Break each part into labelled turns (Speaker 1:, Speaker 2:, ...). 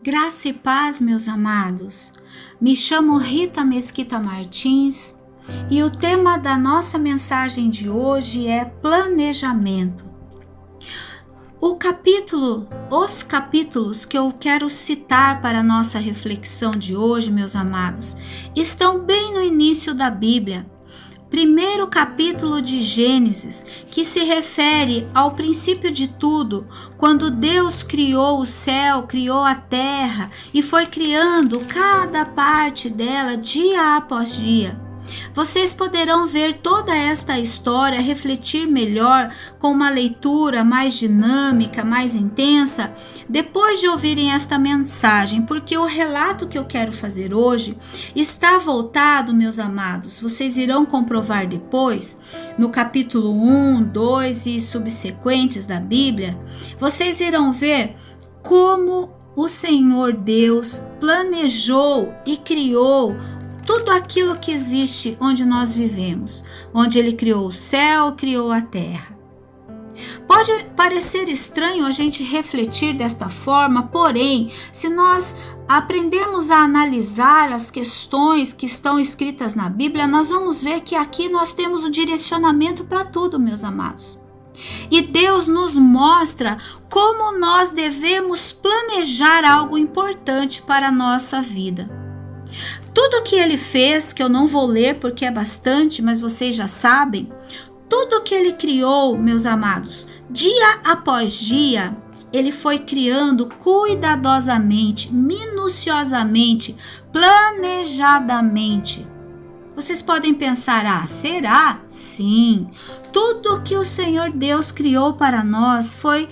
Speaker 1: Graça e paz, meus amados. Me chamo Rita Mesquita Martins e o tema da nossa mensagem de hoje é planejamento. Os capítulos que eu quero citar para a nossa reflexão de hoje, meus amados, estão bem no início da Bíblia. Primeiro capítulo de Gênesis, que se refere ao princípio de tudo, quando Deus criou o céu, criou a terra e foi criando cada parte dela dia após dia. Vocês poderão ver toda esta história, refletir melhor com uma leitura mais dinâmica, mais intensa, depois de ouvirem esta mensagem, porque o relato que eu quero fazer hoje está voltado, meus amados, vocês irão comprovar depois, no capítulo 1, 2 e subsequentes da Bíblia, vocês irão ver como o Senhor Deus planejou e criou tudo aquilo que existe onde nós vivemos, onde Ele criou o céu, criou a terra. Pode parecer estranho a gente refletir desta forma, porém, se nós aprendermos a analisar as questões que estão escritas na Bíblia, nós vamos ver que aqui nós temos o direcionamento para tudo, meus amados. E Deus nos mostra como nós devemos planejar algo importante para a nossa vida. Tudo que ele fez, que eu não vou ler porque é bastante, mas vocês já sabem, tudo que ele criou, meus amados, dia após dia, ele foi criando cuidadosamente, minuciosamente, planejadamente. Vocês podem pensar, será? Sim, tudo que o Senhor Deus criou para nós foi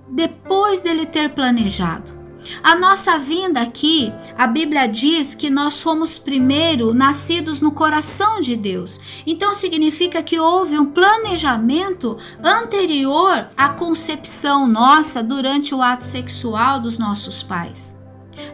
Speaker 1: depois dele ter planejado. A nossa vinda aqui, a Bíblia diz que nós fomos primeiro nascidos no coração de Deus. Então significa que houve um planejamento anterior à concepção nossa durante o ato sexual dos nossos pais.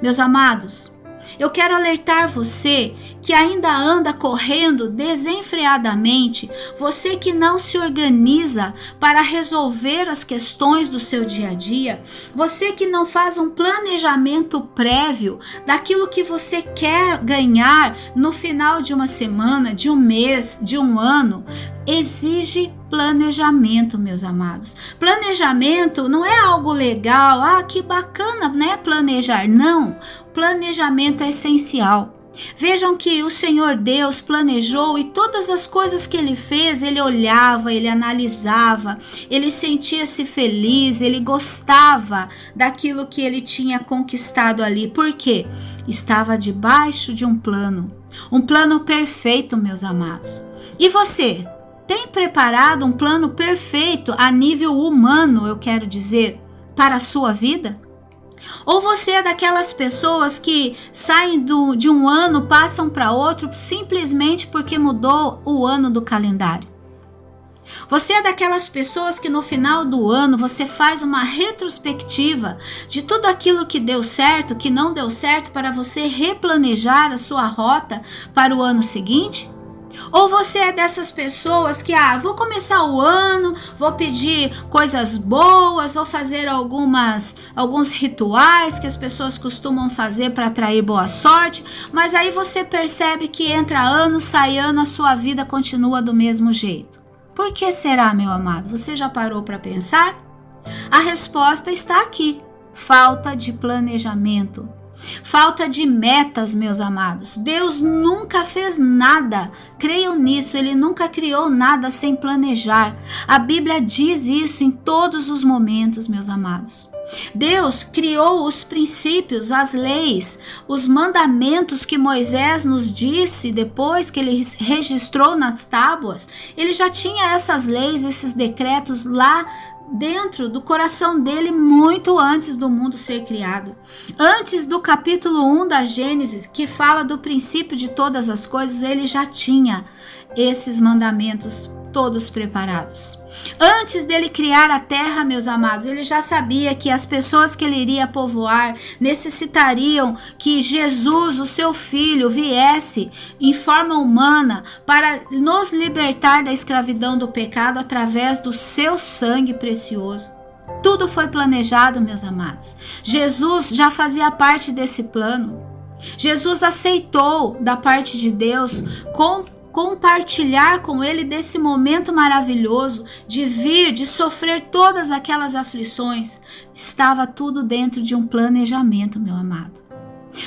Speaker 1: Meus amados, eu quero alertar você que ainda anda correndo desenfreadamente, você que não se organiza para resolver as questões do seu dia a dia, você que não faz um planejamento prévio daquilo que você quer ganhar no final de uma semana, de um mês, de um ano, exige planejamento, meus amados. Planejamento não é algo legal, que bacana, né? Planejar. Não, planejamento é essencial. Vejam que o Senhor Deus planejou e todas as coisas que ele fez, ele olhava, ele analisava, ele sentia-se feliz, ele gostava daquilo que ele tinha conquistado ali. Por quê? Estava debaixo de um plano perfeito, meus amados. E você? Tem preparado um plano perfeito a nível humano, eu quero dizer, para a sua vida? Ou você é daquelas pessoas que saem de um ano, passam para outro simplesmente porque mudou o ano do calendário? Você é daquelas pessoas que no final do ano você faz uma retrospectiva de tudo aquilo que deu certo, que não deu certo, para você replanejar a sua rota para o ano seguinte? Ou você é dessas pessoas que, vou começar o ano, vou pedir coisas boas, vou fazer alguns rituais que as pessoas costumam fazer para atrair boa sorte, mas aí você percebe que entra ano, sai ano, a sua vida continua do mesmo jeito. Por que será, meu amado? Você já parou para pensar? A resposta está aqui: falta de planejamento. Falta de metas, meus amados. Deus nunca fez nada, creiam nisso, Ele nunca criou nada sem planejar. A Bíblia diz isso em todos os momentos, meus amados. Deus criou os princípios, as leis, os mandamentos que Moisés nos disse depois que ele registrou nas tábuas. Ele já tinha essas leis, esses decretos lá dentro do coração dele muito antes do mundo ser criado. Antes do capítulo 1 da Gênesis, que fala do princípio de todas as coisas, ele já tinha esses mandamentos todos preparados. Antes dele criar a terra, meus amados, ele já sabia que as pessoas que ele iria povoar necessitariam que Jesus, o seu filho, viesse em forma humana para nos libertar da escravidão do pecado através do seu sangue precioso. Tudo foi planejado, meus amados. Jesus já fazia parte desse plano. Jesus aceitou da parte de Deus compartilhar com ele desse momento maravilhoso de vir, de sofrer todas aquelas aflições. Estava tudo dentro de um planejamento, meu amado.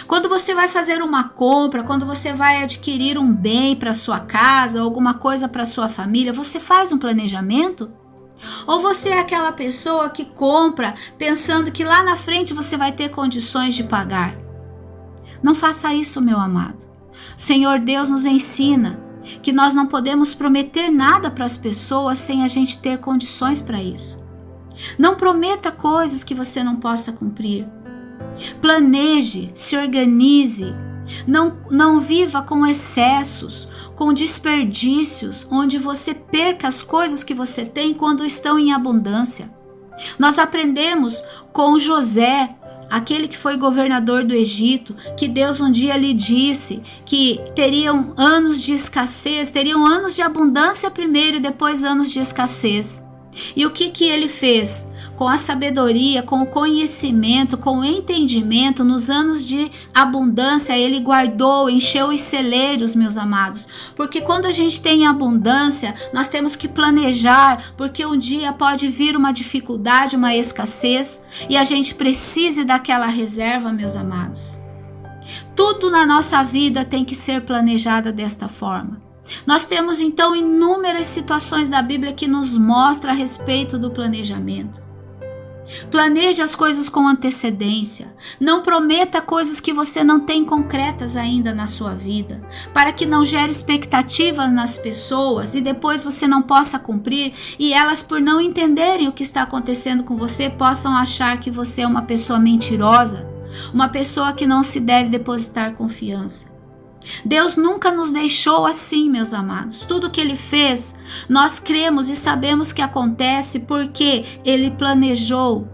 Speaker 1: Quando você vai fazer uma compra, quando você vai adquirir um bem para sua casa, alguma coisa para sua família, você faz um planejamento? Ou você é aquela pessoa que compra pensando que lá na frente você vai ter condições de pagar? Não faça isso, meu amado. Senhor Deus nos ensina que nós não podemos prometer nada para as pessoas sem a gente ter condições para isso. Não prometa coisas que você não possa cumprir. Planeje, se organize. Não viva com excessos, com desperdícios, onde você perca as coisas que você tem quando estão em abundância. Nós aprendemos com José, aquele que foi governador do Egito, que Deus um dia lhe disse que teriam anos de escassez, teriam anos de abundância primeiro e depois anos de escassez. E o que ele fez? Com a sabedoria, com o conhecimento, com o entendimento, nos anos de abundância, ele guardou, encheu os celeiros, meus amados. Porque quando a gente tem abundância, nós temos que planejar, porque um dia pode vir uma dificuldade, uma escassez, e a gente precisa daquela reserva, meus amados. Tudo na nossa vida tem que ser planejado desta forma. Nós temos então inúmeras situações da Bíblia que nos mostram a respeito do planejamento. Planeje as coisas com antecedência. Não prometa coisas que você não tem concretas ainda na sua vida, para que não gere expectativa nas pessoas e depois você não possa cumprir e elas, por não entenderem o que está acontecendo com você, possam achar que você é uma pessoa mentirosa, uma pessoa que não se deve depositar confiança. Deus nunca nos deixou assim, meus amados. Tudo que Ele fez, nós cremos e sabemos que acontece porque Ele planejou.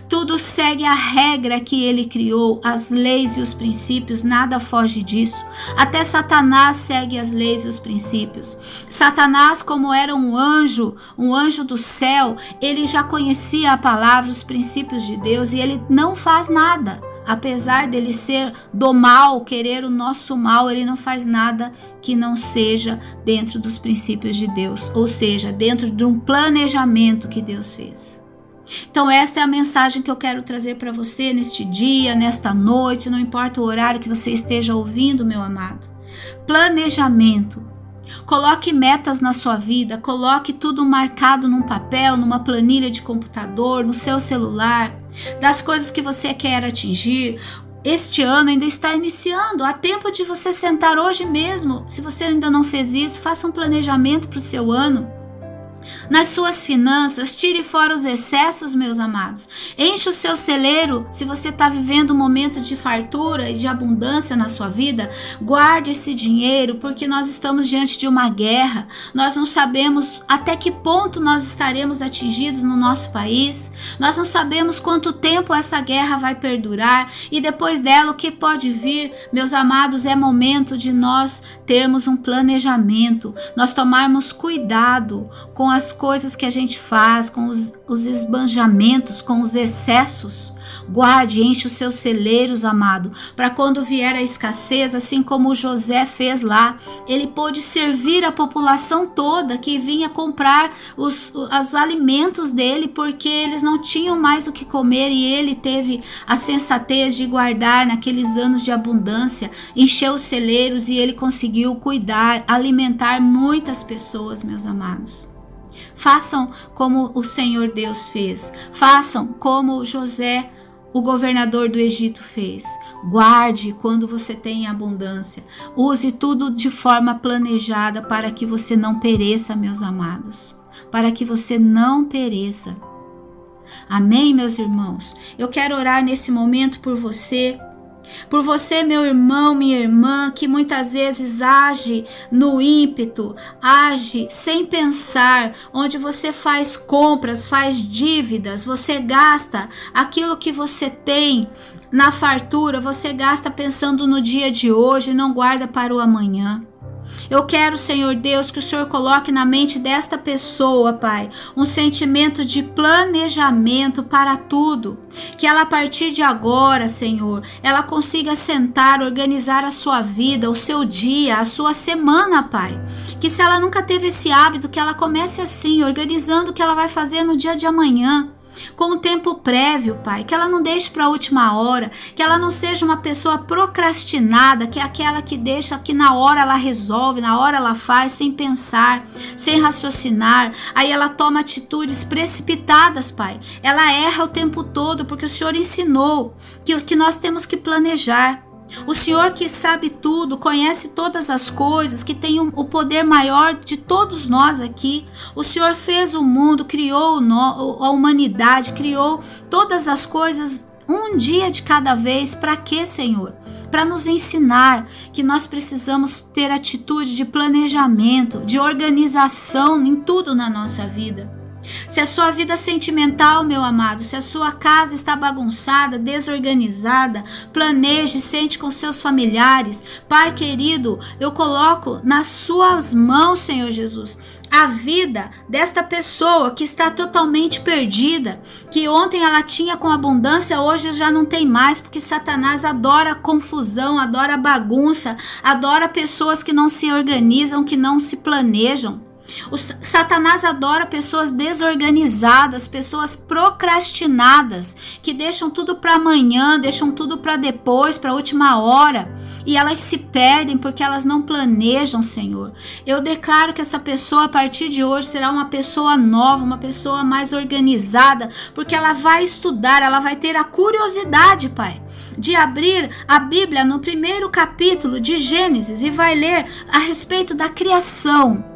Speaker 1: Tudo segue a regra que Ele criou, as leis e os princípios, nada foge disso. Até Satanás segue as leis e os princípios. Satanás, como era um anjo do céu, ele já conhecia a palavra, os princípios de Deus, e ele não faz nada. Apesar dele ser do mal, querer o nosso mal, ele não faz nada que não seja dentro dos princípios de Deus, ou seja, dentro de um planejamento que Deus fez. Então esta é a mensagem que eu quero trazer para você neste dia, nesta noite, não importa o horário que você esteja ouvindo, meu amado. Planejamento. Coloque metas na sua vida, coloque tudo marcado num papel, numa planilha de computador, no seu celular, das coisas que você quer atingir. Este ano ainda está iniciando, há tempo de você sentar hoje mesmo. Se você ainda não fez isso, faça um planejamento para o seu ano. Nas suas finanças, tire fora os excessos, meus amados. Enche o seu celeiro. Se você está vivendo um momento de fartura e de abundância na sua vida, guarde esse dinheiro, porque nós estamos diante de uma guerra. Nós não sabemos até que ponto nós estaremos atingidos no nosso país. Nós não sabemos quanto tempo essa guerra vai perdurar e depois dela o que pode vir. Meus amados, é momento de nós termos um planejamento, nós tomarmos cuidado com as coisas que a gente faz, com os esbanjamentos, com os excessos. Guarde, enche os seus celeiros, amado, para quando vier a escassez, assim como José fez lá, ele pôde servir a população toda que vinha comprar os alimentos dele, porque eles não tinham mais o que comer, e ele teve a sensatez de guardar naqueles anos de abundância, encheu os celeiros e ele conseguiu cuidar, alimentar muitas pessoas, meus amados. Façam como o Senhor Deus fez. Façam como José, o governador do Egito, fez. Guarde quando você tem abundância. Use tudo de forma planejada para que você não pereça, meus amados. Para que você não pereça. Amém, meus irmãos? Eu quero orar nesse momento por você. Por você, meu irmão, minha irmã, que muitas vezes age no ímpeto, age sem pensar, onde você faz compras, faz dívidas, você gasta aquilo que você tem na fartura, você gasta pensando no dia de hoje, não guarda para o amanhã. Eu quero, Senhor Deus, que o Senhor coloque na mente desta pessoa, Pai, um sentimento de planejamento para tudo. Que ela, a partir de agora, Senhor, ela consiga sentar, organizar a sua vida, o seu dia, a sua semana, Pai. Que se ela nunca teve esse hábito, que ela comece assim, organizando o que ela vai fazer no dia de amanhã, com um tempo prévio, Pai, que ela não deixe para a última hora, que ela não seja uma pessoa procrastinada, que é aquela que deixa que na hora ela resolve, na hora ela faz, sem pensar, sem raciocinar, aí ela toma atitudes precipitadas, Pai, ela erra o tempo todo, porque o Senhor ensinou que nós temos que planejar. O Senhor que sabe tudo, conhece todas as coisas, que tem o poder maior de todos nós aqui. O Senhor fez o mundo, criou a humanidade, criou todas as coisas um dia de cada vez. Para quê, Senhor? Para nos ensinar que nós precisamos ter atitude de planejamento, de organização em tudo na nossa vida. Se a sua vida sentimental, meu amado, se a sua casa está bagunçada, desorganizada, planeje, sente com seus familiares. Pai querido, eu coloco nas suas mãos, Senhor Jesus, a vida desta pessoa que está totalmente perdida, que ontem ela tinha com abundância, hoje já não tem mais, porque Satanás adora confusão, adora bagunça, adora pessoas que não se organizam, que não se planejam. O Satanás adora pessoas desorganizadas, pessoas procrastinadas, que deixam tudo para amanhã, deixam tudo para depois, para a última hora, e elas se perdem porque elas não planejam, Senhor. Eu declaro que essa pessoa a partir de hoje será uma pessoa nova, uma pessoa mais organizada, porque ela vai estudar, ela vai ter a curiosidade, Pai, de abrir a Bíblia no primeiro capítulo de Gênesis e vai ler a respeito da criação,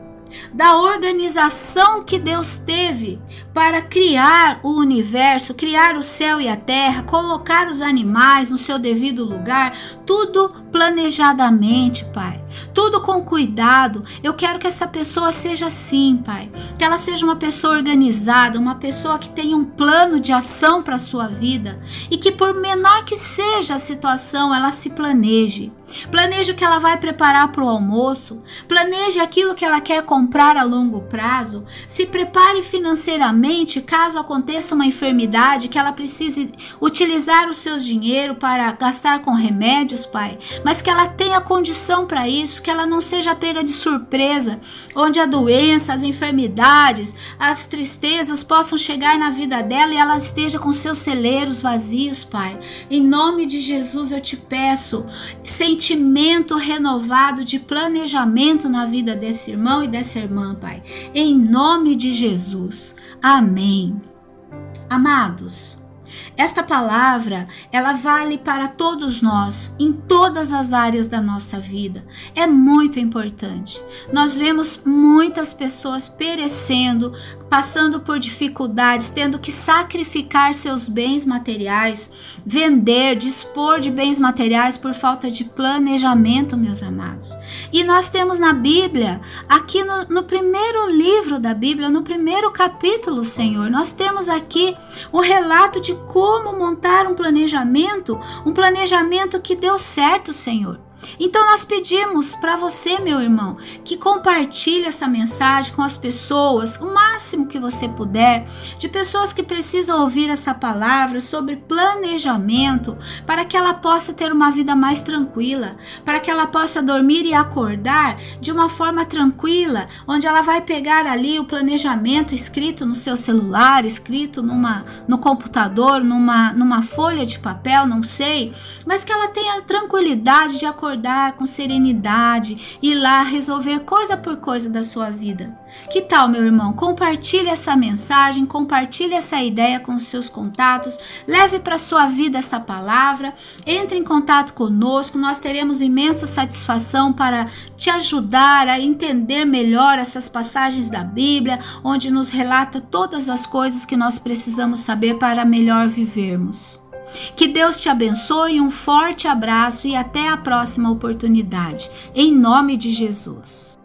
Speaker 1: da organização que Deus teve para criar o universo, criar o céu e a terra, colocar os animais no seu devido lugar, tudo planejadamente, Pai, tudo com cuidado. Eu quero que essa pessoa seja assim, Pai, que ela seja uma pessoa organizada, uma pessoa que tenha um plano de ação para a sua vida e que, por menor que seja a situação, ela se planeje. Planeje o que ela vai preparar para o almoço, planeje aquilo que ela quer comprar a longo prazo, se prepare financeiramente caso aconteça uma enfermidade que ela precise utilizar o seu dinheiro para gastar com remédios, Pai, mas que ela tenha condição para isso, que ela não seja pega de surpresa, onde a doença, as enfermidades, as tristezas possam chegar na vida dela e ela esteja com seus celeiros vazios, Pai. Em nome de Jesus eu te peço, sentimento renovado de planejamento na vida desse irmão e dessa irmã, Pai. Em nome de Jesus. Amém. Amados, esta palavra, ela vale para todos nós, em todas as áreas da nossa vida. É muito importante. Nós vemos muitas pessoas perecendo, passando por dificuldades, tendo que sacrificar seus bens materiais, vender, dispor de bens materiais por falta de planejamento, meus amados. E nós temos na Bíblia, aqui no primeiro livro da Bíblia, no primeiro capítulo, Senhor, nós temos aqui o relato de como montar um planejamento que deu certo, Senhor. Então nós pedimos para você, meu irmão, que compartilhe essa mensagem com as pessoas, o máximo que você puder, de pessoas que precisam ouvir essa palavra sobre planejamento, para que ela possa ter uma vida mais tranquila, para que ela possa dormir e acordar de uma forma tranquila, onde ela vai pegar ali o planejamento escrito no seu celular, escrito no computador, numa folha de papel, não sei, mas que ela tenha tranquilidade de acordar com serenidade e ir lá resolver coisa por coisa da sua vida. Que tal, meu irmão? Compartilhe essa mensagem, compartilhe essa ideia com os seus contatos, leve para a sua vida essa palavra, entre em contato conosco, nós teremos imensa satisfação para te ajudar a entender melhor essas passagens da Bíblia, onde nos relata todas as coisas que nós precisamos saber para melhor vivermos. Que Deus te abençoe, um forte abraço e até a próxima oportunidade. Em nome de Jesus.